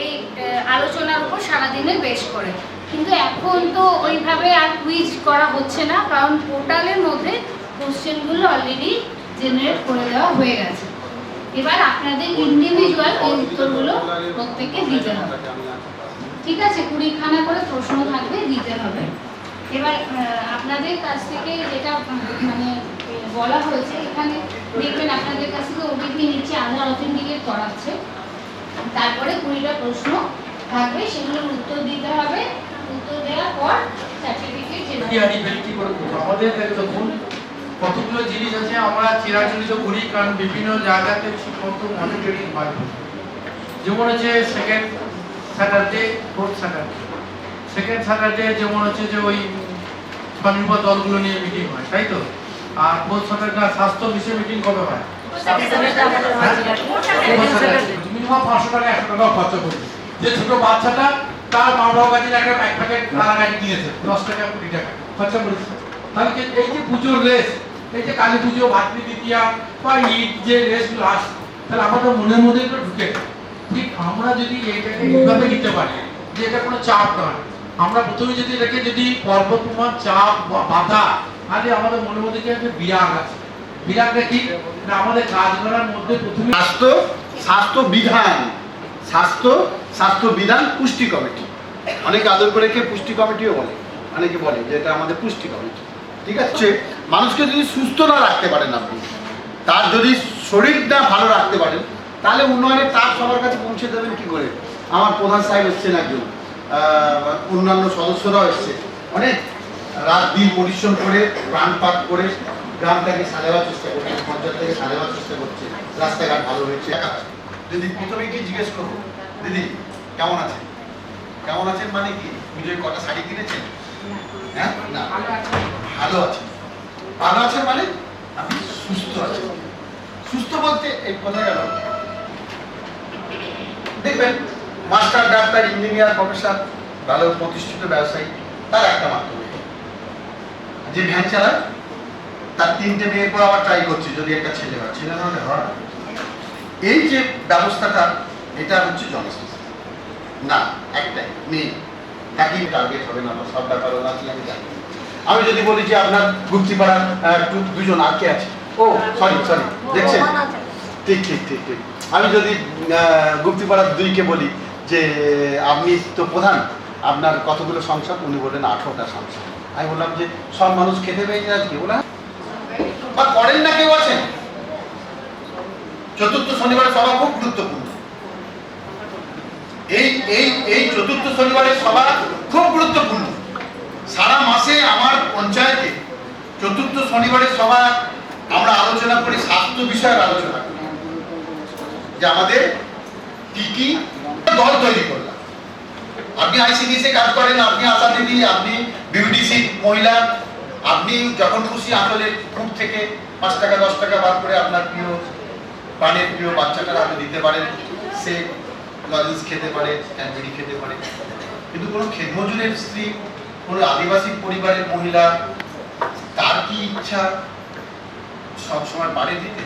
এই আলোচনার উপর সারাদিনে বেশ করে। কিন্তু এখন তো ওইভাবে আর কুইজ করা হচ্ছে না, কারণ পোর্টালের মধ্যে কোশ্চেনগুলো অলরেডি জেনারেট করে দেওয়া হয়ে গেছে। এবার আপনাদের ইন্ডিভিজুয়াল এই উত্তরগুলো প্রত্যেককে দিতে হবে, ঠিক আছে? 20খানা করে প্রশ্ন থাকবে, দিতে হবে। এবার আপনাদের কাছ থেকে যেটা মানে বলা হয়েছে, এখানে দেখবেন আপনাদের কাছ থেকে ওটিপি নিচ্ছে, আধার অথেন্টিকেট করাচ্ছে, তারপরে 20টা প্রশ্ন থাকবে, সেগুলোর উত্তর দিতে হবে। উত্তর দেওয়ার পর সার্টিফিকেট আমাদের দেখুন কতগুলো জিনিস আছে আমরা চিরাচরিত করি, কারণ বিভিন্ন জায়গাতে ঠিকমতো মনিটরিং হয়। যেমন হচ্ছে second Saturday, fourth Saturday, second Saturday যেমন হচ্ছে যে ওই স্বনির্ভর দলগুলো নিয়ে মিটিং হয়, তাই তো? আর ফোর্থ স্যাটারডে স্বাস্থ্য বিষয়ে মিটিং কবে হয়? মিনিমাম 500 টাকা 100 টাকা খরচা করবে। যে ছোট বাচ্চাটা তার মা বাবা কাছে একটা এক প্যাকেট কালাগাড়ি কিনেছে, 10 টাকা 20 টাকা খরচা করেছে। তাহলে এই যে পুজোর রেস, এই যে কালী পুজো, ভাতৃ দ্বিতীয়া বা ঈদ যে রেসগুলো আসে, তাহলে আমাদের মনের মধ্যে একটু ঢুকে। ঠিক আমরা যদি এইটাকে এইভাবে নিতে পারি যে এটা কোনো চাপ নয়, আমরা প্রথমে যদি এটাকে যদি পর্বতমান চাপ বা বাধা, তাহলে আমাদের মনের মধ্যে যে একটা বিরাগ আছে। বিরাগটা কি না, আমাদের কাজ করার মধ্যে প্রথমে স্বাস্থ্য বিধান পুষ্টি কমিটি, অনেকে আদর করে কে পুষ্টি কমিটিও বলে, অনেকে বলে যে এটা আমাদের পুষ্টি কমিটি, ঠিক আছে? মানুষকে যদি সুস্থ না রাখতে পারেন আপনি, তার যদি শরীর না ভালো রাখতে পারেন, তাহলে উন্নয়নের তাপ সবার কাছে পৌঁছে দেবেন কি করে? আমার প্রধান সাহেব এসছেন একজন, অন্যান্য সদস্যরাও এসছে, অনেক রাত দিন পরিশ্রম করে প্রাণপাত করে গ্রামটাকে সাজাবার চেষ্টা করছে, পঞ্চায়েতটাকে সাজাবার চেষ্টা করছে, রাস্তাঘাট ভালো হয়েছে। যদি প্রথমে কি জিজ্ঞেস করবো, দিদি কেমন আছেন? কেমন আছেন মানে কি, পুজোয় কটা শাড়ি কিনেছেন? হ্যাঁ, না ভালো আছেন। ভালো আছেন মানে আপনি সুস্থ আছেন। সুস্থ বলতে এই কথা গেল, দেখবেন মাস্টার, ডাক্তার, ইঞ্জিনিয়ার, প্রফেসর, ভালো প্রতিষ্ঠিত ব্যবসায়ী, তার একটা মাত্র যে ভ্যান চালায়, তার 3টে মেয়ের পর আবার ট্রাই করছে যদি একটা ছেলে হয়, ছেলে না হলে হয়। এই যে ব্যবস্থাটা, এটা হচ্ছে জনসংখ্যা না, একটাই মেয়ে, একই টার্গেট হবে না, সব ব্যাপার ওরা কি আমি জানি। আমি যদি বলি যে আপনার গুপ্তিপাড়ার দুজন আর কে আছে, ও সরি দেখছেন, ঠিক ঠিক ঠিক ঠিক আমি যদি গুপ্তিপাড়ার 2কে বলি যে আপনি তো প্রধান, আপনার কতগুলো সংসার? উনি বললেন 18টা সংসার। আমি বললাম যে সব মানুষ খেতে পেয়েছে আজকে? বলে বা করেন না কেউ আছেন? চতুর্থ শনিবারের সভা খুব গুরুত্বপূর্ণ। এই চতুর্থ শনিবারের সভা খুব গুরুত্বপূর্ণ। সারা মাসে আমার পঞ্চায়েতে চতুর্থ শনিবারের সভা আমরা আলোচনা করি, স্বাস্থ্য বিষয়ের আলোচনা করি, যে আমাদের কি কি দল তৈরি করলাম। আপনি আইসিডিএসে কাজ করেন, আপনি আশা দিদি, আপনি বিউডিসি মহিলা, আপনি যখন খুশি আঁচলের কূপ থেকে 5 টাকা 10 টাকা বার করে আপনার প্রিয় প্রাণের প্রিয় বাচ্চাটা আপনি দিতে পারেন, সে লজেন্স খেতে পারে, ক্যান্ডি খেতে পারে। কিন্তু কোনো ক্ষেতমজুরের স্ত্রী, কোনো আদিবাসী পরিবারের মহিলা, তার কি ইচ্ছা সবসময় পারে দিতে?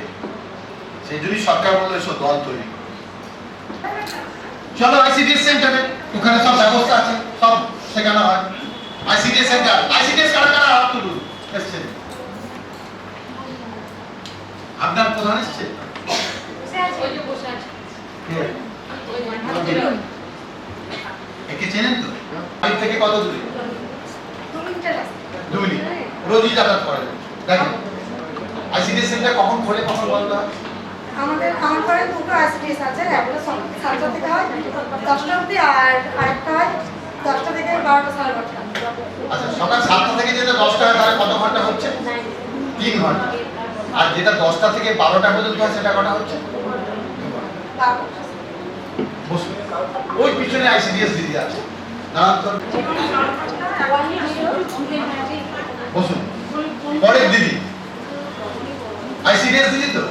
সেই জন্যই সরকার বললো এসব দল তৈরি করো। চলো আইসিডিএস সেন্টারে, ওখানে সব ব্যবস্থা আছে, সব শেখানো হয়। আইসিডিএস সেন্টার, আইসিডিএস কারা হাত তুলুন এসছে? আপনার প্রধান এসছে? একে চেনেন তো? বাড়ি থেকে কত দূরে? 2 মিনিট রোজই যাতায়াত করেন। দেখেন আইসিডিএস সেন্টার কখন খোলে কখন বন্ধ হয়? আমার ঘরে 2টো আইসিডিএস আছে, একটা 7টা থেকে হয় 10টা অবধি, আর আরেকটা হয় 10টা থেকে 12টা 12:30। আচ্ছা, সকাল 7টা থেকে যেটা 10টা হয় তাহলে কত ঘন্টা হচ্ছে? 3 ঘন্টা। আর যেটা 10টা থেকে 12টা পর্যন্ত হয় সেটা কটা হচ্ছে? বসুন, ওই পিছনে আইসিডিএস দিদি আছে, বসুন। পরের দিদি আইসিডিএস দিদি তো?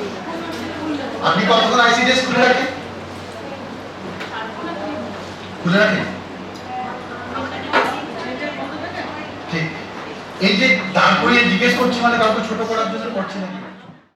আপনি কতক্ষণ আইসিডিএস খুলে রাখেন? ঠিক। এই যে দাঁড় করিয়ে জিজ্ঞেস করছি মানে কাউকে ছোট করার জন্য করছি নাকি?